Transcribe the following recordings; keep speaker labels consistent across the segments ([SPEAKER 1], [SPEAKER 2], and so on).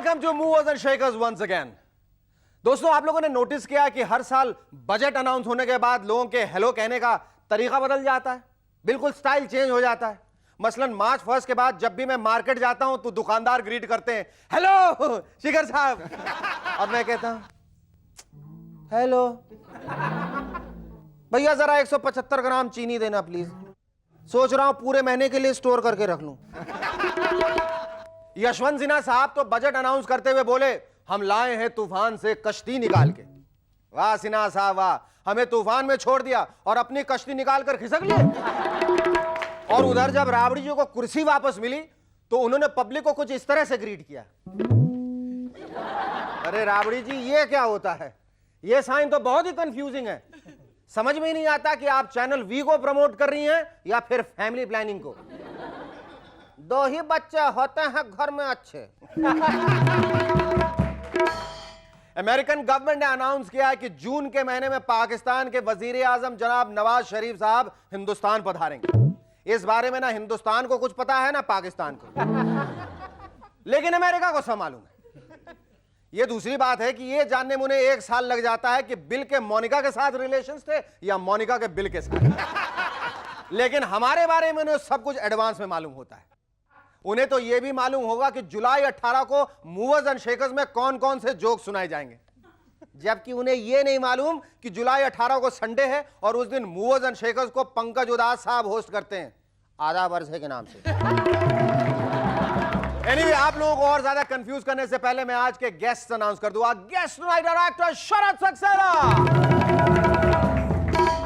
[SPEAKER 1] Welcome to Movers and Shakers once again. दोस्तों, आप लोगों ने नोटिस किया कि हर साल बजट अनाउंस होने के बाद लोगों के हेलो कहने का तरीका बदल जाता है, बिल्कुल स्टाइल चेंज हो जाता है। मसलन मार्च 1 के बाद जब भी मैं मार्केट जाता हूं तो दुकानदार ग्रीट करते हैं, हेलो शिखर साहब, और मैं कहता हूं हेलो भैया, जरा 175 ग्राम चीनी देना प्लीज, सोच रहा हूं पूरे महीने के लिए स्टोर करके रख लूं। यशवंत सिन्हा साहब तो बजट अनाउंस करते हुए बोले, हम लाए हैं तूफान से कश्ती निकाल के। वाह सिन्हा साहब वाह, हमें तूफान में छोड़ दिया और अपनी कश्ती निकाल कर खिसक लिए। और उधर जब राबड़ी जी को कुर्सी वापस मिली तो उन्होंने पब्लिक को कुछ इस तरह से ग्रीट किया, अरे राबड़ी जी ये क्या होता है? ये साइन तो बहुत ही कंफ्यूजिंग है, समझ में ही नहीं आता कि आप चैनल वी को प्रमोट कर रही हैं या फिर फैमिली प्लानिंग को। दो ही बच्चे होते हैं घर में अच्छे। अमेरिकन गवर्नमेंट ने अनाउंस किया है कि जून के महीने में पाकिस्तान के वजीर आजम जनाब नवाज शरीफ साहब हिंदुस्तान पधारेंगे। इस बारे में ना हिंदुस्तान को कुछ पता है ना पाकिस्तान को, लेकिन अमेरिका को सब मालूम है। यह दूसरी बात है कि यह जानने में उन्हें 1 साल लग जाता है कि बिल के मोनिका के साथ रिलेशंस थे या मोनिका के बिल के साथ, लेकिन हमारे बारे में उन्हें सब कुछ एडवांस में मालूम होता है। उन्हें तो यह भी मालूम होगा कि जुलाई 18 को मूवर्स एंड शेकर्स में कौन कौन से जोक सुनाए जाएंगे, जबकि उन्हें यह नहीं मालूम कि जुलाई 18 को संडे है और उस दिन मूवर्स एंड शेकर्स को पंकज उदास साहब होस्ट करते हैं, आधा वर्षे के नाम से। Anyway, आप लोगों को और ज्यादा कंफ्यूज करने से पहले मैं आज के गेस्ट अनाउंस कर दूंगा। Guest director Sharad Saxena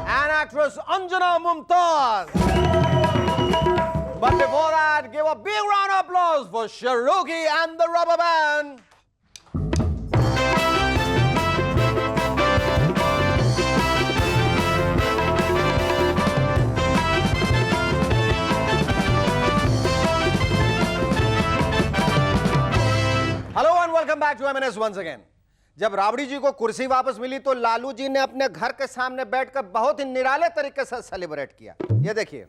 [SPEAKER 1] and actress Anjana Mumtaz. But before that, give a big round of applause for Sharuki and the Rubber Band. Hello and welcome back to M&S once again. जब राबड़ी जी को कुर्सी वापस मिली तो लालू जी ने अपने घर के सामने बैठकर बहुत ही निराले तरीके से सेलिब्रेट किया। ये देखिए,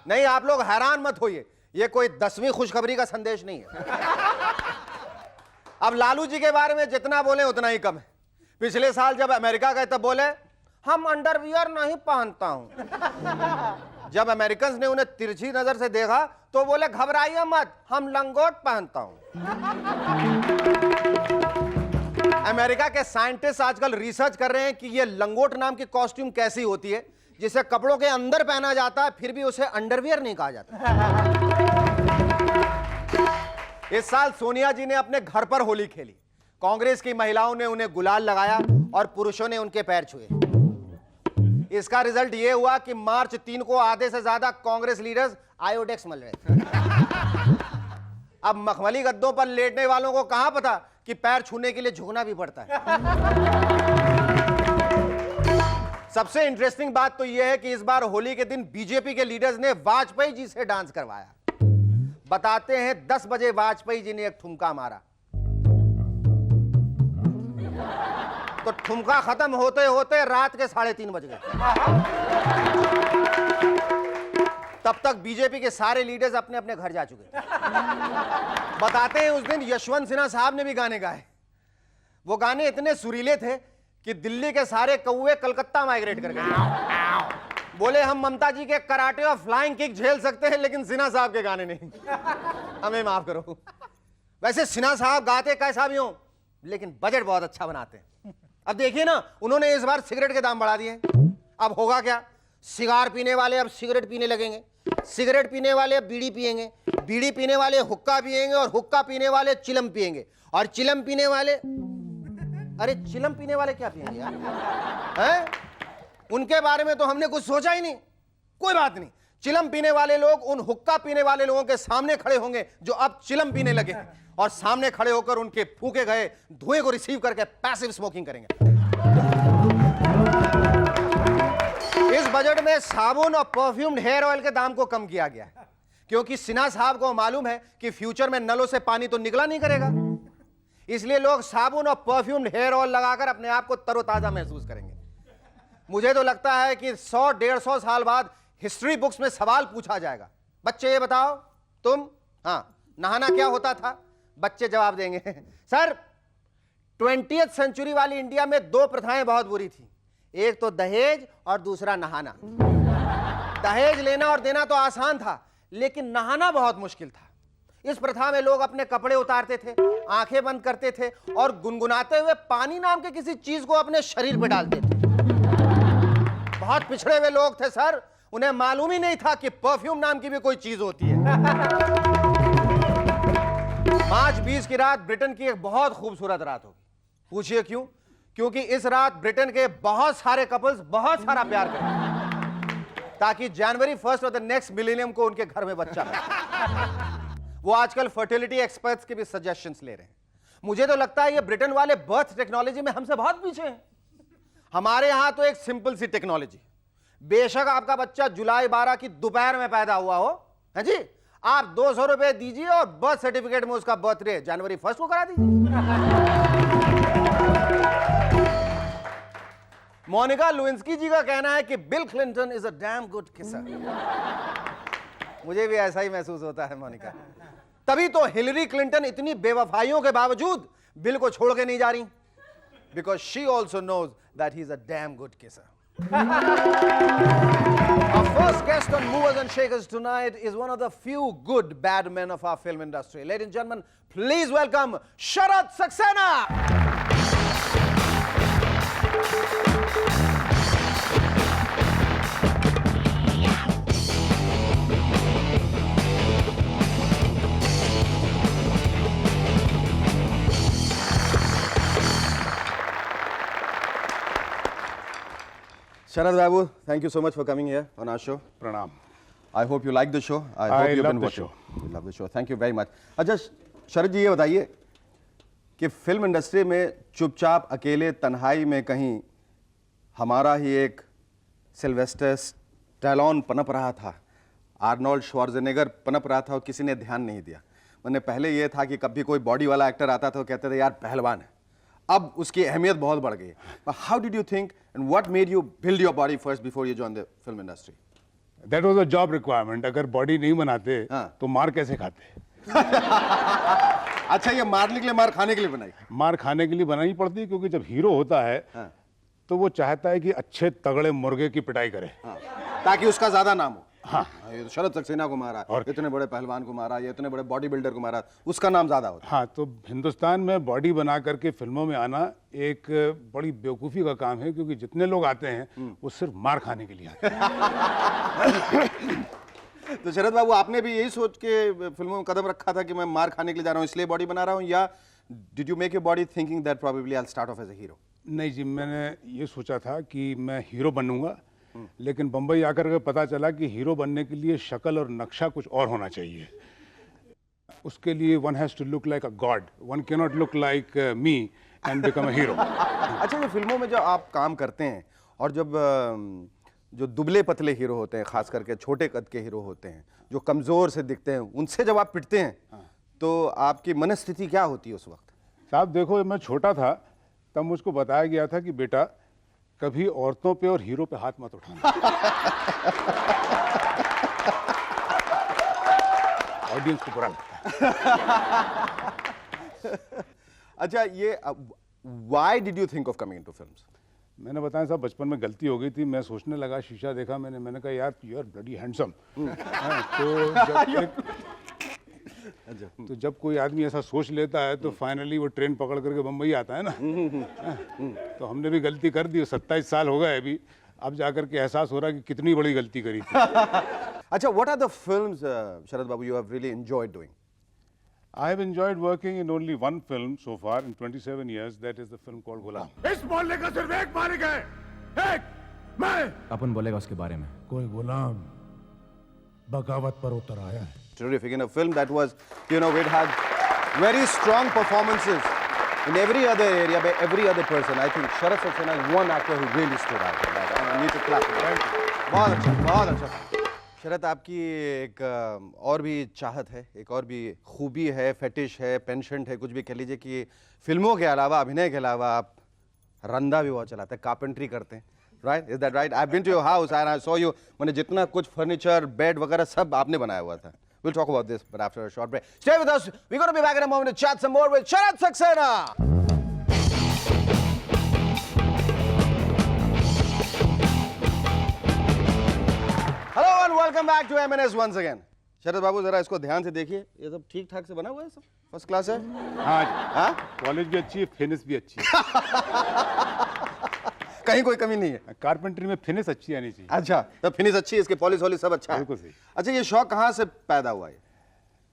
[SPEAKER 1] नहीं आप लोग हैरान मत होइए, ये कोई 10वीं खुशखबरी का संदेश नहीं है। अब लालू जी के बारे में जितना बोले उतना ही कम है। पिछले साल जब अमेरिका गए तब बोले हम अंडरवियर नहीं पहनता हूं। जब अमेरिकन ने उन्हें तिरछी नजर से देखा तो बोले घबराइए मत, हम लंगोट पहनता हूं। अमेरिका के साइंटिस्ट आजकल रिसर्च कर रहे हैं कि यह लंगोट नाम की कॉस्ट्यूम कैसी होती है, जिसे कपड़ों के अंदर पहना जाता है फिर भी उसे अंडरवियर नहीं कहा जाता। इस साल सोनिया जी ने अपने घर पर होली खेली। कांग्रेस की महिलाओं ने उन्हें गुलाल लगाया और पुरुषों ने उनके पैर छुए। इसका रिजल्ट यह हुआ कि मार्च 3 को आधे से ज्यादा कांग्रेस लीडर्स आयोडेक्स मल रहे थे। अब मखमली गद्दों पर लेटने वालों को कहां पता कि पैर छूने के लिए झुकना भी पड़ता है। सबसे इंटरेस्टिंग बात तो यह है कि इस बार होली के दिन बीजेपी के लीडर्स ने वाजपेयी जी से डांस करवाया। बताते हैं 10 बजे वाजपेयी जी ने एक ठुमका मारा तो ठुमका खत्म होते होते रात के 3:30 बज गए। तब तक बीजेपी के सारे लीडर्स अपने अपने घर जा चुके। बताते हैं उस दिन यशवंत सिन्हा साहब ने भी गाने गाए। वो गाने इतने सुरीले थे कि दिल्ली के सारे कौवे कलकत्ता माइग्रेट कर गए। बोले हम ममता जी के कराटे और फ्लाइंग किक झेल सकते हैं लेकिन सिन्हा साहब के गाने नहीं। हमें माफ करो। वैसे सिन्हा साहब गाते कैसा भी हो लेकिन बजट बहुत अच्छा बनाते हैं। अब देखिए ना, उन्होंने इस बार सिगरेट के दाम बढ़ा दिए। अब होगा क्या, सिगार पीने वाले अब सिगरेट पीने लगेंगे, सिगरेट पीने वाले अब बीड़ी पिएंगे, बीड़ी पीने वाले हुक्का पिएंगे और हुक्का पीने वाले चिलम पिएंगे और चिलम पीने वाले, अरे चिलम पीने वाले क्या पिएंगे यार, हैं? उनके बारे में तो हमने कुछ सोचा ही नहीं। कोई बात नहीं, चिलम पीने वाले लोग उन हुक्का पीने वाले लोगों के सामने खड़े होंगे जो अब चिलम पीने लगे और सामने खड़े होकर उनके फूके गए धुएं को रिसीव करके पैसिव स्मोकिंग करेंगे। इस बजट में साबुन और परफ्यूम्ड हेयर ऑयल के दाम को कम किया गया है क्योंकि सिन्हा साहब को मालूम है कि फ्यूचर में नलों से पानी तो निकला नहीं करेगा, इसलिए लोग साबुन और परफ्यूम्ड हेयर ऑयल लगाकर अपने आप को तरोताजा महसूस करेंगे। मुझे तो लगता है कि 100-150 साल बाद हिस्ट्री बुक्स में सवाल पूछा जाएगा, बच्चे ये बताओ तुम, हाँ नहाना क्या होता था? बच्चे जवाब देंगे। सर, 20th सेंचुरी वाली इंडिया में दो प्रथाएं बहुत बुरी थी, एक तो दहेज और दूसरा नहाना। दहेज लेना और देना तो आसान था, लेकिन नहाना बहुत मुश्किल था। इस प्रथा में लोग अपने कपड़े उतारते थे, आंखें बंद करते थे और गुनगुनाते हुए पानी नाम के किसी चीज को अपने शरीर पे डालते थे। बहुत पिछड़े हुए लोग थे सर, उन्हें मालूम ही नहीं था कि परफ्यूम नाम की भी कोई चीज होती है। मार्च 20 की रात ब्रिटेन की एक बहुत खूबसूरत रात होगी। पूछिए क्यों? क्योंकि इस रात ब्रिटेन के बहुत सारे कपल्स बहुत सारा प्यार करें, ताकि जनवरी 1 ऑफ द नेक्स्ट मिलेनियम को उनके घर में बच्चा हो। वो आजकल फर्टिलिटी एक्सपर्ट्स के भी सजेशंस ले रहे हैं। मुझे तो लगता है ये ब्रिटेन वाले बर्थ टेक्नोलॉजी में हमसे बहुत पीछे हैं। हमारे यहां तो एक सिंपल सी टेक्नोलॉजी, बेशक आपका बच्चा जुलाई 12 की दोपहर में पैदा हुआ हो, है जी, आप 200 रुपए दीजिए और बर्थ सर्टिफिकेट में उसका बर्थडे जनवरी 1 को करा दीजिए। मोनिका लुइंस्की जी का कहना है कि Bill Clinton is a damn good kisser. मुझे भी ऐसा ही महसूस होता है मोनिका। तभी तो हिलरी क्लिंटन इतनी बेवफाइयों के बावजूद बिल को छोड़ के नहीं जा रही, because she also knows that he is a damn good kisser. Our first guest on Movers and Shakers tonight is one of the few good bad men of our film industry. Ladies and gentlemen, please welcome Sharat Saxena. Sharad Babu, thank you so much for coming here on our show.
[SPEAKER 2] Pranam.
[SPEAKER 1] I hope you like the show. I hope you've been watching. You love the show. Thank you very much. अच्छा शरद जी, ये बताइए कि film industry में चुपचाप अकेले तन्हाई में कहीं हमारा ही एक सिल्वेस्टर स्टैलोन पनप रहा था, आर्नोल्ड श्वार्ज़नेगर पनप रहा था और किसी ने ध्यान नहीं दिया। मैंने पहले ये था कि कभी कोई बॉडी वाला एक्टर आता था तो कहते थे यार पहलवान है, अब उसकी अहमियत बहुत बढ़ गई है। How did you think and what made you build your body first before you join the film industry?
[SPEAKER 2] That was a job requirement. अगर बॉडी नहीं बनाते तो मार कैसे खाते?
[SPEAKER 1] अच्छा, ये मारने के लिए, मार खाने के लिए बनाई?
[SPEAKER 2] मार खाने के लिए बनानी पड़ती है, क्योंकि जब हीरो होता है तो वो चाहता है कि अच्छे तगड़े मुर्गे की पिटाई करे,
[SPEAKER 1] ताकि उसका ज्यादा नाम हो।
[SPEAKER 2] हाँ,
[SPEAKER 1] ये तो शरद सक्सेना को मारा और इतने बड़े पहलवान को मारा, ये इतने बड़े बॉडी बिल्डर को मारा, उसका नाम ज्यादा होता है।
[SPEAKER 2] हाँ, तो हिंदुस्तान में बॉडी बना करके फिल्मों में आना एक बड़ी बेवकूफ़ी का काम है, क्योंकि जितने लोग आते हैं वो सिर्फ मार खाने के लिए आते हैं।
[SPEAKER 1] तो शरद बाबू, आपने भी यही सोच के फिल्मों में कदम रखा था कि मैं मार खाने के लिए जा रहा हूँ इसलिए बॉडी बना रहा हूँ, या did you make your body thinking that probably I will start off as a hero?
[SPEAKER 2] नहीं जी, मैंने ये सोचा था कि मैं हीरो बनूंगा, लेकिन बंबई आकर के पता चला कि हीरो बनने के लिए शक्ल और नक्शा कुछ और होना चाहिए। उसके लिए one has to look like a god, one can not look like me and become a hero.
[SPEAKER 1] अच्छा, ये फिल्मों में जब आप काम करते हैं और जब जो दुबले पतले हीरो होते हैं, खास करके छोटे कद के हीरो होते हैं जो कमज़ोर से दिखते हैं, उनसे जब आप पिटते हैं तो आपकी मनस्थिति क्या होती है उस वक्त?
[SPEAKER 2] साहब देखो, मैं छोटा था तब मुझको बताया गया था कि बेटा कभी औरतों पे और हीरो पे हाथ मत उठाना। ऑडियंस को बुरा लगता है।
[SPEAKER 1] अच्छा, ये why did you think of coming into films?
[SPEAKER 2] मैंने बताया साहब, बचपन में गलती हो गई थी। मैं सोचने लगा, शीशा देखा मैंने कहा यार यू आर ब्लडी हैंडसम। तो जब कोई आदमी ऐसा सोच लेता है तो फाइनली वो ट्रेन पकड़ करके बम्बई आता है ना। तो हमने भी गलती कर दी, 27 साल हो गए अभी, अब जाकर के एहसास हो रहा है कि कितनी बड़ी गलती करी थी।
[SPEAKER 1] अच्छा, what are the films, Sharad Babu, you have really enjoyed doing?
[SPEAKER 2] I have enjoyed working in only one film so far in 27 years. That is the film called Ghulam.
[SPEAKER 3] इस मोहल्ले का सिर्फ एक मालिक है, एक, मैं।
[SPEAKER 4] अपन बोलेगा उसके बारे में।
[SPEAKER 3] कोई गुलाम बगावत पर उतर आया है।
[SPEAKER 1] Terrific. In a film that was, you know, it had very strong performances in every other area by every other person. I think Sharat Saxena is one actor who really stood out. I need to clap for that. बहुत अच्छा, बहुत अच्छा। शरत, आपकी एक और भी चाहत है, एक और भी खूबी है, फेटिश है, पेंशेंट है, कुछ भी कह लीजिए कि फिल्मों के अलावा, अभिनय के अलावा आप रंदा भी बहुत चलाते हैं, कारपेंट्री करते हैं, right? Is that right? I been to your house and I saw you, मैंने जितना कुछ फर्नीचर, बेड वगैरह सब आपने बनाया हुआ था। We'll talk about this, but after a short break. Stay with us. We're going to be back in a moment to chat some more with Sharat Saxena. Hello and welcome back to M&S once again. शरद बाबू जरा इसको ध्यान से देखिए, ये सब ठीक ठाक से बना हुआ है, सब फर्स्ट क्लास है।
[SPEAKER 2] हाँ
[SPEAKER 1] हाँ,
[SPEAKER 2] कॉलेज भी अच्छी है, फिनिश भी अच्छी है।
[SPEAKER 1] कहीं कोई कमी नहीं है।
[SPEAKER 2] कारपेंटरी में फिनिश अच्छी आनी चाहिए।
[SPEAKER 1] अच्छा, तो फिनिश अच्छी है, इसके पॉलिश वॉलिश सब अच्छा है।
[SPEAKER 2] बिल्कुल सही।
[SPEAKER 1] अच्छा, ये शौक कहाँ से पैदा हुआ है?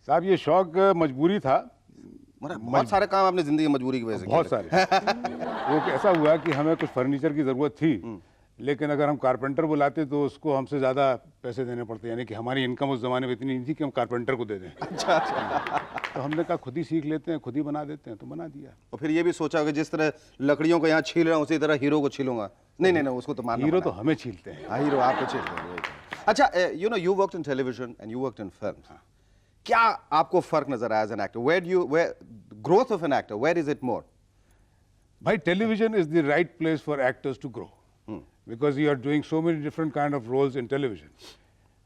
[SPEAKER 2] साहब ये शौक मजबूरी था।
[SPEAKER 1] बहुत सारे काम आपने जिंदगी मजबूरी की वजह से
[SPEAKER 2] बहुत सारे वो ऐसा हुआ कि हमें कुछ फर्नीचर की ज़रूरत थी, लेकिन अगर हम कारपेंटर बुलाते तो उसको हमसे ज़्यादा पैसे देने पड़ते, यानी कि हमारी इनकम उस ज़माने में इतनी नहीं थी कि हम कारपेंटर को दे दें।
[SPEAKER 1] अच्छा अच्छा।
[SPEAKER 2] तो हमने कहा खुद ही सीख लेते हैं, खुद ही बना देते हैं, तो बना दिया।
[SPEAKER 1] और फिर ये भी सोचा कि जिस तरह लकड़ियों को यहाँ छील रहा हूँ उसी तरह हीरो को छीलूंगा। नहीं नहीं नहीं, उसको तो मानना
[SPEAKER 2] हीरो तो
[SPEAKER 1] पड़ेगा।
[SPEAKER 2] हमें छीलते हैं।
[SPEAKER 1] हाँ, हीरो आपको छीलते हैं। अच्छा, you know, you worked in television and you worked in film. क्या आपको फर्क नजर आया as an actor? Where growth of an actor, where is it more?
[SPEAKER 2] भाई television is the right place for actors to grow, because you are doing so many different kind of roles in television.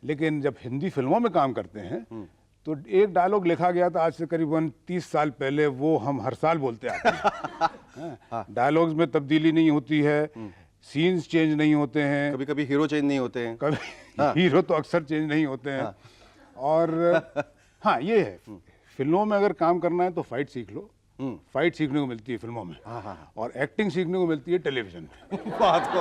[SPEAKER 2] लेकिन जब हिंदी फिल्मों में काम करते हैं तो एक डायलॉग लिखा गया था आज से करीबन 30 साल पहले, वो हम हर साल बोलते आते हैं। डायलॉग्स में तब्दीली नहीं होती है, सीन्स चेंज नहीं होते हैं,
[SPEAKER 1] कभी कभी हीरो चेंज नहीं होते हैं,
[SPEAKER 2] कभी हीरो तो अक्सर चेंज नहीं होते हैं। और हाँ ये है, फिल्मों में अगर काम करना है तो फाइट सीख लो, फाइट सीखने को मिलती है फिल्मों में, और एक्टिंग सीखने को मिलती है टेलीविजन में।
[SPEAKER 1] बात को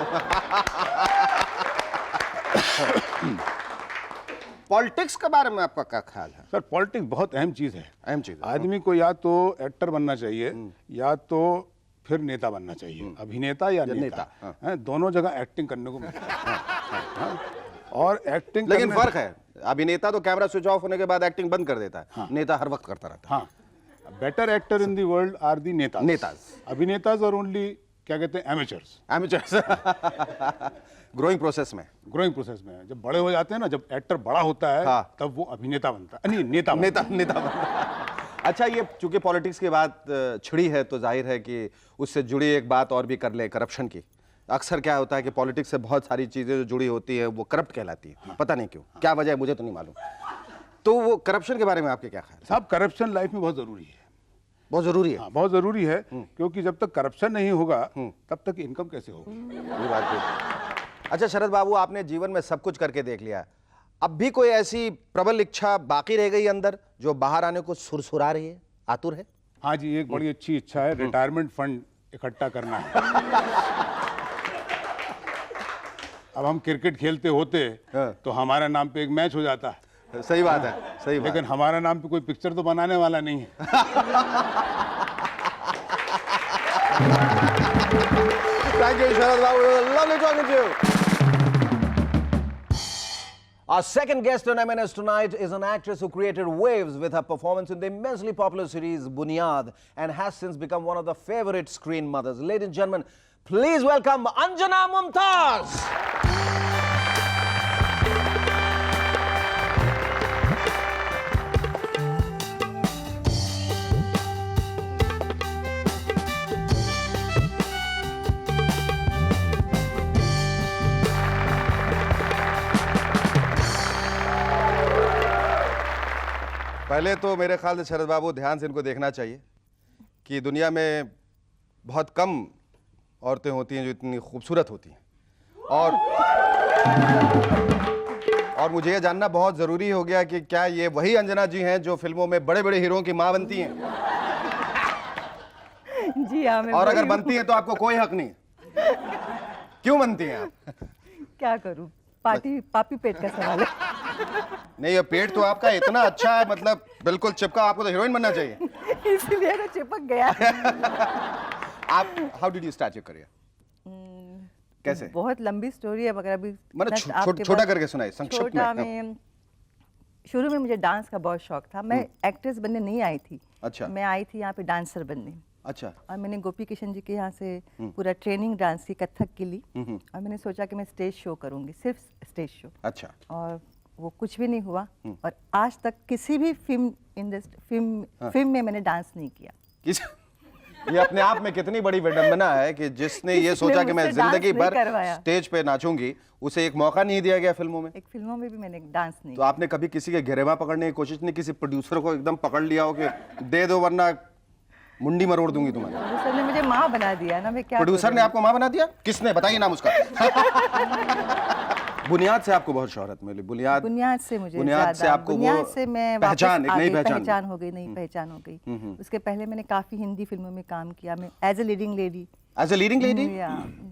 [SPEAKER 1] पॉलिटिक्स के बारे में आपका क्या ख्याल है?
[SPEAKER 2] सर पॉलिटिक्स बहुत अहम चीज़ है।
[SPEAKER 1] अहम चीज है।
[SPEAKER 2] आदमी को या तो एक्टर बनना चाहिए या तो फिर नेता बनना चाहिए, अभिनेता या नेता, हैं, दोनों जगह एक्टिंग करने को मिलता है। हाँ, और एक्टिंग
[SPEAKER 1] लेकिन फर्क है, अभिनेता तो कैमरा स्विच ऑफ होने के बाद एक्टिंग बंद कर देता है, नेता हर वक्त करता रहता है।
[SPEAKER 2] हाँ, better actor in the world are the neta.
[SPEAKER 1] नेताज।
[SPEAKER 2] अभिनेताज और ओनली क्या कहते हैं एमेचर्स।
[SPEAKER 1] एमेचर्स। ग्रोइंग प्रोसेस में,
[SPEAKER 2] ग्रोइंग प्रोसेस में जब बड़े हो जाते हैं ना, जब एक्टर बड़ा होता है तब वो अभिनेता बनता है, नहीं नेता
[SPEAKER 1] नेता नेता बनता। अच्छा, ये चूंकि पॉलिटिक्स की बात छिड़ी है तो जाहिर है कि उससे जुड़ी एक बात और भी कर ले, करप्शन की। अक्सर क्या होता है कि पॉलिटिक्स से बहुत सारी चीजें जो जुड़ी होती है वो करप्ट कहलाती है, पता नहीं क्यों, क्या वजह है मुझे तो नहीं मालूम। तो वो करप्शन के बारे में आपके क्या ख्याल है?
[SPEAKER 2] साहब करप्शन लाइफ में बहुत जरूरी है।
[SPEAKER 1] बहुत जरूरी है।
[SPEAKER 2] हाँ, बहुत जरूरी है, क्योंकि जब तक करप्शन नहीं होगा तब तक इनकम कैसे होगी?
[SPEAKER 1] ये बात भी। अच्छा शरद बाबू, आपने जीवन में सब कुछ करके देख लिया, अब भी कोई ऐसी प्रबल इच्छा बाकी रह गई अंदर जो बाहर आने को सुरसुरा रही है, आतुर है?
[SPEAKER 2] हाँ जी, एक बड़ी अच्छी इच्छा है, रिटायरमेंट फंड इकट्ठा करना है। अब हम क्रिकेट खेलते होते तो हमारे नाम पे एक मैच हो जाता है।
[SPEAKER 1] सही बात है, सही बात।
[SPEAKER 2] लेकिन हमारे नाम पे कोई पिक्चर तो बनाने वाला नहीं है।
[SPEAKER 1] Thank you, Sharad Babu. It was lovely talking to you. Our second guest on M&S tonight is an actress who created waves with her performance in the immensely popular series Bunyad and has since become one of the favorite screen mothers. Ladies and gentlemen, please welcome Anjana Mumtaz. पहले तो मेरे ख्याल से शरद बाबू ध्यान से इनको देखना चाहिए कि दुनिया में बहुत कम औरतें होती हैं जो इतनी खूबसूरत होती हैं, और मुझे ये जानना बहुत ज़रूरी हो गया कि क्या ये वही अंजना जी हैं जो फिल्मों में बड़े बड़े हीरोओं की माँ बनती हैं?
[SPEAKER 4] जी हाँ, मैं
[SPEAKER 1] और अगर
[SPEAKER 4] वही हूँ।
[SPEAKER 1] बनती हैं तो आपको कोई हक नहीं, क्यों बनती हैं आप?
[SPEAKER 4] क्या करूँ, पापी पेट का सवाल है।
[SPEAKER 1] नहीं, ये पेट तो आपका इतना अच्छा है, मतलब बिल्कुल चिपका, आपको तो हीरोइन बनना चाहिए।
[SPEAKER 4] इसलिए तो चिपक गया।
[SPEAKER 1] आप how did you start your career? कैसे?
[SPEAKER 4] बहुत लंबी स्टोरी है, मगर अभी
[SPEAKER 1] मतलब
[SPEAKER 4] आपके
[SPEAKER 1] छोटा
[SPEAKER 4] पास-
[SPEAKER 1] करके सुनाइए, संक्षिप्त
[SPEAKER 4] छोटा
[SPEAKER 1] में।
[SPEAKER 4] में शुरू में मुझे डांस का बहुत शौक था। मैं एक्ट्रेस बनने नहीं आई थी।
[SPEAKER 1] अच्छा।
[SPEAKER 4] मैं आई थी यहाँ पे डांसर बनने।
[SPEAKER 1] अच्छा।
[SPEAKER 4] और मैंने गोपी किशन जी के यहाँ से पूरा ट्रेनिंग डांस की, कथक की ली। और मैंने सोचा कि मैं स्टेज शो करूंगी, सिर्फ स्टेज शो।
[SPEAKER 1] अच्छा।
[SPEAKER 4] और वो कुछ भी नहीं हुआ। और आज तक किसी भी फिल्म में मैंने डांस नहीं किया।
[SPEAKER 1] किस ये अपने आप में कितनी बड़ी विडंबना है कि जिसने ये
[SPEAKER 4] किसने
[SPEAKER 1] सोचा कि मैं
[SPEAKER 4] मुझसे डांस
[SPEAKER 1] जिंदगी
[SPEAKER 4] नहीं
[SPEAKER 1] भर
[SPEAKER 4] करवाया।
[SPEAKER 1] स्टेज पे नाचूंगी, उसे एक मौका नहीं दिया गया फिल्मों में।
[SPEAKER 4] एक फिल्मों में भी मैंने डांस नहीं
[SPEAKER 1] तो आपने कभी किसी के घेरेवा पकड़ने की कोशिश नहीं, किसी प्रोड्यूसर को एकदम पकड़ लिया हो कि दे दो वरना मुंडी मरोड़ दूंगी तुम्हारी?
[SPEAKER 4] प्रोड्यूसर ने मुझे माँ बना दिया ना, मैं क्या
[SPEAKER 1] प्रोड्यूसर ने आपको मां बना दिया? किसने, बताइए नाम उसका। बुनियाद से आपको बहुत शोहरत मिली, बुनियाद
[SPEAKER 4] से मुझे
[SPEAKER 1] बुनियाद से
[SPEAKER 4] ज्यादा-
[SPEAKER 1] आपको
[SPEAKER 4] बुनियाद
[SPEAKER 1] वो
[SPEAKER 4] से मैं
[SPEAKER 1] पहचान, एक
[SPEAKER 4] वापस आ
[SPEAKER 1] नई
[SPEAKER 4] गई,
[SPEAKER 1] पहचान
[SPEAKER 4] हो गई, नई पहचान हो गई। उसके पहले मैंने काफी हिंदी फिल्मों में काम किया, मैं as a leading lady.
[SPEAKER 1] As a leading lady.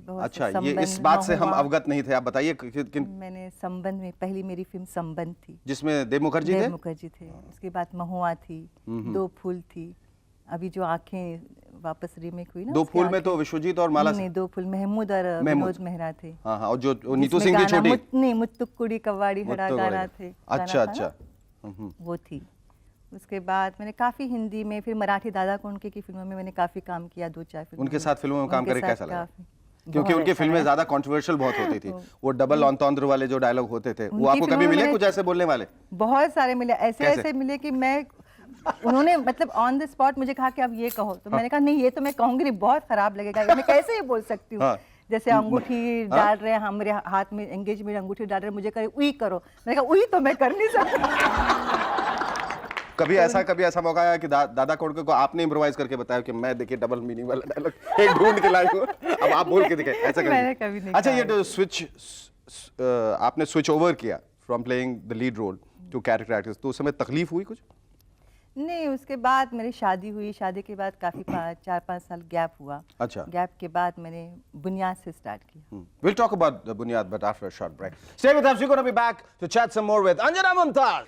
[SPEAKER 4] बहुत
[SPEAKER 1] अच्छा,
[SPEAKER 4] से
[SPEAKER 1] ये इस
[SPEAKER 4] संबंध,
[SPEAKER 1] बात से हम
[SPEAKER 4] महुआ।
[SPEAKER 1] अवगत नहीं थे, आप बताइए
[SPEAKER 4] मैंने संबंध में, पहली मेरी फिल्म संबंध थी
[SPEAKER 1] जिसमें देव मुखर्जी थे।
[SPEAKER 4] देव मुखर्जी थे। उसके बाद महुआ थी, दो फूल थी, अभी जो आंखें वापस रीमेक हुई ना,
[SPEAKER 1] दो
[SPEAKER 4] उसकी
[SPEAKER 1] फूल में
[SPEAKER 4] आंखें।
[SPEAKER 1] तो विश्वजीत और माला
[SPEAKER 4] नहीं, दो फूल महमूद और विनोद मेहरा थे।
[SPEAKER 1] हाँ हाँ, और जो नीतू
[SPEAKER 4] जिसमें
[SPEAKER 1] सिंह की
[SPEAKER 4] गाना
[SPEAKER 1] छोटी।
[SPEAKER 4] मुन्नी मुत्तुकुड़ी कव्वाड़ी हड़ा
[SPEAKER 1] मुत्तु
[SPEAKER 4] गाना
[SPEAKER 1] कव्वाड़ी।
[SPEAKER 4] थे,
[SPEAKER 1] अच्छा
[SPEAKER 4] गाना था
[SPEAKER 1] अच्छा।
[SPEAKER 4] ना, वो थी। उसके बाद मैंने काफी हिंदी में, फिर मराठी दादा कोंडके की फिल्मों में मैंने काफी काम किया, 2-4 फिल्मों
[SPEAKER 1] उनके साथ फिल्मों में काम
[SPEAKER 4] उनके
[SPEAKER 1] करके
[SPEAKER 4] साथ
[SPEAKER 1] कैसा लगा?
[SPEAKER 4] काफी-
[SPEAKER 1] क्योंकि
[SPEAKER 4] बहुत
[SPEAKER 1] उनकी
[SPEAKER 4] अच्छा
[SPEAKER 1] फिल्में
[SPEAKER 4] लगा।
[SPEAKER 1] ज्यादा कंट्रोवर्शियल बहुत होती थी। वो डबल ऑनतंत्र वाले जो डायलॉग होते थे, वो
[SPEAKER 4] उनकी
[SPEAKER 1] आपको कभी
[SPEAKER 4] फिल्मों में
[SPEAKER 1] मिले
[SPEAKER 4] मैंने-
[SPEAKER 1] कुछ ऐसे बोलने वाले?
[SPEAKER 4] बहुत सारे मिले, ऐसे
[SPEAKER 1] कैसे?
[SPEAKER 4] ऐसे मिले कि मैं, उन्होंने मतलब ऑन द स्पॉट मुझे कहा कि अब ये कहो, तो मैंने कहा नहीं, ये तो मैं कहूंगी नहीं, बहुत खराब लगेगा, मैं कैसे ये बोल सकती हूँ।
[SPEAKER 1] हाँ।
[SPEAKER 4] जैसे अंगूठी डाल रहे हैं, हमारे हाथ में एंगेजमेंट अंगूठी डाल रहे हैं, मुझे करे उई करो, मैंने कहा उई तो मैं कर नहीं सकती।
[SPEAKER 1] कभी ऐसा मौका आया कि दादा कोंडके को आपने इम्प्रोवाइज करके बताया कि मैं देखिए डबल मीनिंग वाला डायलॉग एक ढूंढ के लाई हूँ, अब आप बोल के दिखाए, ऐसा
[SPEAKER 4] मैंने कभी नहीं
[SPEAKER 1] अच्छा,
[SPEAKER 4] कहा
[SPEAKER 1] ये जो आपने स्विच ओवर किया from playing the lead role to character artist, तो उस समय तकलीफ हुई कुछ?
[SPEAKER 4] नहीं, उसके बाद मेरी शादी हुई, शादी के बाद काफी 4-5 साल गैप हुआ।
[SPEAKER 1] अच्छा।
[SPEAKER 4] गैप के बाद मैंने बुनियाद से स्टार्ट किया।
[SPEAKER 1] We'll talk about the Bunyad, but after a short break. Stay with us. We're going to be back to chat some more with Anjana Mumtaz.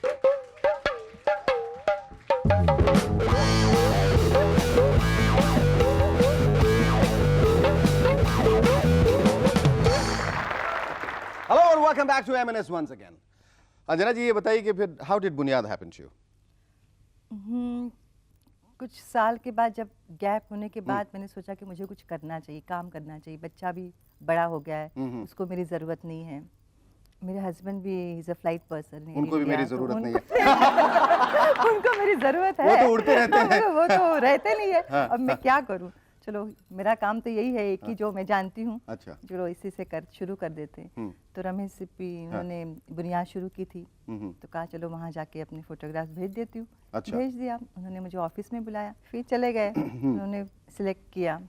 [SPEAKER 1] Hello and welcome back to M&S once again. Anjana जी, ये बताइए कि फिर how did Bunyad happen to you?
[SPEAKER 4] कुछ साल के बाद, जब gap होने के बाद मैंने सोचा कि मुझे कुछ करना चाहिए, काम करना चाहिए। बच्चा भी बड़ा हो गया है, उसको मेरी ज़रूरत नहीं है। मेरे हस्बैंड भी इज अ फ्लाइट पर्सन,
[SPEAKER 1] उनको भी मेरी जरूरत नहीं है।
[SPEAKER 4] उनको मेरी ज़रूरत है।
[SPEAKER 1] वो तो उड़ते रहते हैं।
[SPEAKER 4] वो तो रहते नहीं है।
[SPEAKER 1] हाँ,
[SPEAKER 4] अब मैं क्या करूँ? चलो, मेरा काम तो यही है, एक ही जो मैं जानती हूँ।
[SPEAKER 1] अच्छा।
[SPEAKER 4] चलो इसी से शुरू कर देते हैं। तो रमेश सिप्पी उन्होंने बुनियाद शुरू की थी, तो कहा चलो वहाँ जाके अपने फोटोग्राफ्स भेज देती हूँ।
[SPEAKER 1] अच्छा।
[SPEAKER 4] भेज दिया, उन्होंने मुझे ऑफिस में बुलाया, फिर चले गए। उन्होंने सिलेक्ट किया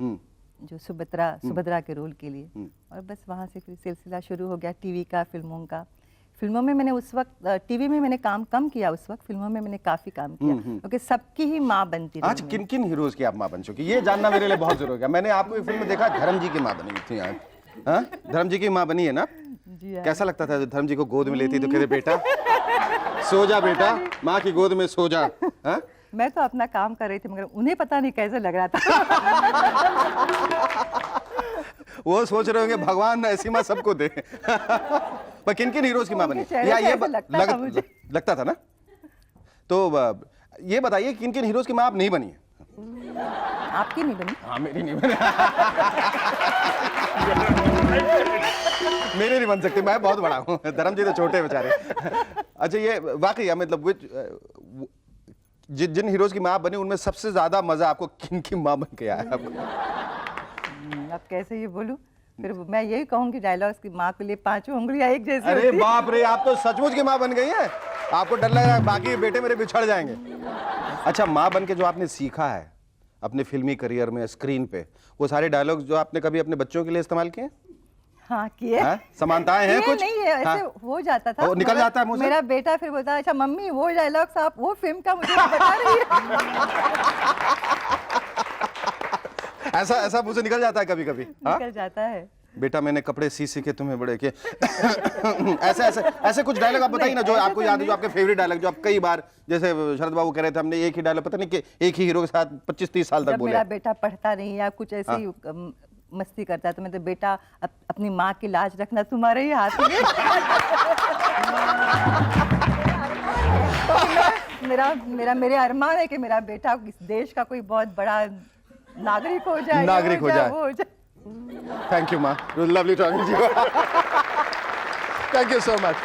[SPEAKER 4] जो सुभद्रा के रोल के लिए, और बस वहाँ से फिर सिलसिला शुरू हो गया टीवी का, फिल्मों का। फिल्मों में मैंने उस वक्त, टीवी में मैंने काम कम किया उस वक्त, फिल्मों में मैंने काफी काम किया, क्योंकि सबकी ही माँ बनती रही
[SPEAKER 1] आज
[SPEAKER 4] मैं।
[SPEAKER 1] किन किन हीरोज की आप माँ बन चुकी, ये जानना मेरे लिए बहुत जरूरी है। मैंने आपको एक फिल्म में देखा, धर्म जी की माँ बनी थी आज। हाँ, धर्म जी की माँ बनी है ना?
[SPEAKER 4] जी हाँ।
[SPEAKER 1] कैसा लगता था जब धर्म जी को गोद में लेती तो कहते बेटा सो जा, बेटा माँ की गोद में सो जा। हाँ?
[SPEAKER 4] मैं तो अपना काम कर रही थी, मगर उन्हें पता नहीं कैसे लग रहा था।
[SPEAKER 1] वो सोच रहे होंगे भगवान ऐसी माँ सबको दे। पर किन किन हीरोज की माँ बनी?
[SPEAKER 4] उनके चेहरे से ऐसा लगता था मुझे।
[SPEAKER 1] लगता था ना? तो ये बताइए किन किन हीरोज की माँ आप नहीं बनी है?
[SPEAKER 4] आपकी नहीं बनी?
[SPEAKER 1] हाँ, मेरी नहीं बनी। मेरे नहीं बन सकती, मैं बहुत बड़ा हूँ, धर्म जी तो छोटे बेचारे। अच्छा, ये वाकई मतलब जिन हीरोज की माँ बनी उनमें सबसे ज्यादा मजा आपको किन की माँ बन के आया आपको?
[SPEAKER 4] अब कैसे ये बोलूं? फिर मैं यही कहूंगी, डायलॉग्स की माँ के लिए 5 उंगलियां एक जैसी
[SPEAKER 1] अरे
[SPEAKER 4] होती हैं।
[SPEAKER 1] बाप रे, आप तो सचमुच की माँ बन गई हैं। आपको डर लग रहा है बाकी बेटे मेरे बिछड़ जाएंगे। अच्छा, माँ बन के जो आपने सीखा है अपने फिल्मी करियर में, स्क्रीन पे, वो सारे डायलॉग्स जो आपने कभी अपने बच्चों के लिए इस्तेमाल किए?
[SPEAKER 4] हाँ, किए।
[SPEAKER 1] हाँ? समानताएं हैं
[SPEAKER 4] किए
[SPEAKER 1] कुछ?
[SPEAKER 4] नहीं है, ऐसे
[SPEAKER 1] हाँ?
[SPEAKER 4] हो जाता था।
[SPEAKER 1] वो निकल
[SPEAKER 4] मगर
[SPEAKER 1] जाता है मुंह से?
[SPEAKER 4] मेरा बेटा फिर बोलता है, अच्छा मम्मी वो डायलॉग्स आप वो फिल्म का मुझे बता रही है।
[SPEAKER 1] ऐसा मुंह से निकल जाता है कभी कभी?
[SPEAKER 4] निकल जाता है।
[SPEAKER 1] बेटा मैंने कपड़े सी के तुम्हें बड़े के ऐसे कुछ डायलॉग आप बताइए ना, जो
[SPEAKER 4] ऐसे
[SPEAKER 1] आपको
[SPEAKER 4] तो
[SPEAKER 1] याद है, जो
[SPEAKER 4] नहीं।
[SPEAKER 1] आपके फेवरेट डायलॉग, जो आप कई बार, जैसे शरद बाबू कह रहे थे, हमने एक ही डायलॉग, पता नहीं कि एक ही हीरो के साथ 25-30 साल तक
[SPEAKER 4] जब
[SPEAKER 1] बोले।
[SPEAKER 4] मेरा बेटा पढ़ता नहीं या कुछ ऐसे ही मस्ती करता है, तो मैं तो, बेटा अपनी माँ की लाज रखना तुम्हारे ही हाथ में। तो मेरे अरमान है कि मेरा बेटा इस देश का कोई बहुत बड़ा नागरिक हो जाए,
[SPEAKER 1] नागरिक हो जाए।
[SPEAKER 4] वो हो जाए।
[SPEAKER 1] Thank you, Ma. It was lovely talking to you. Thank you so much.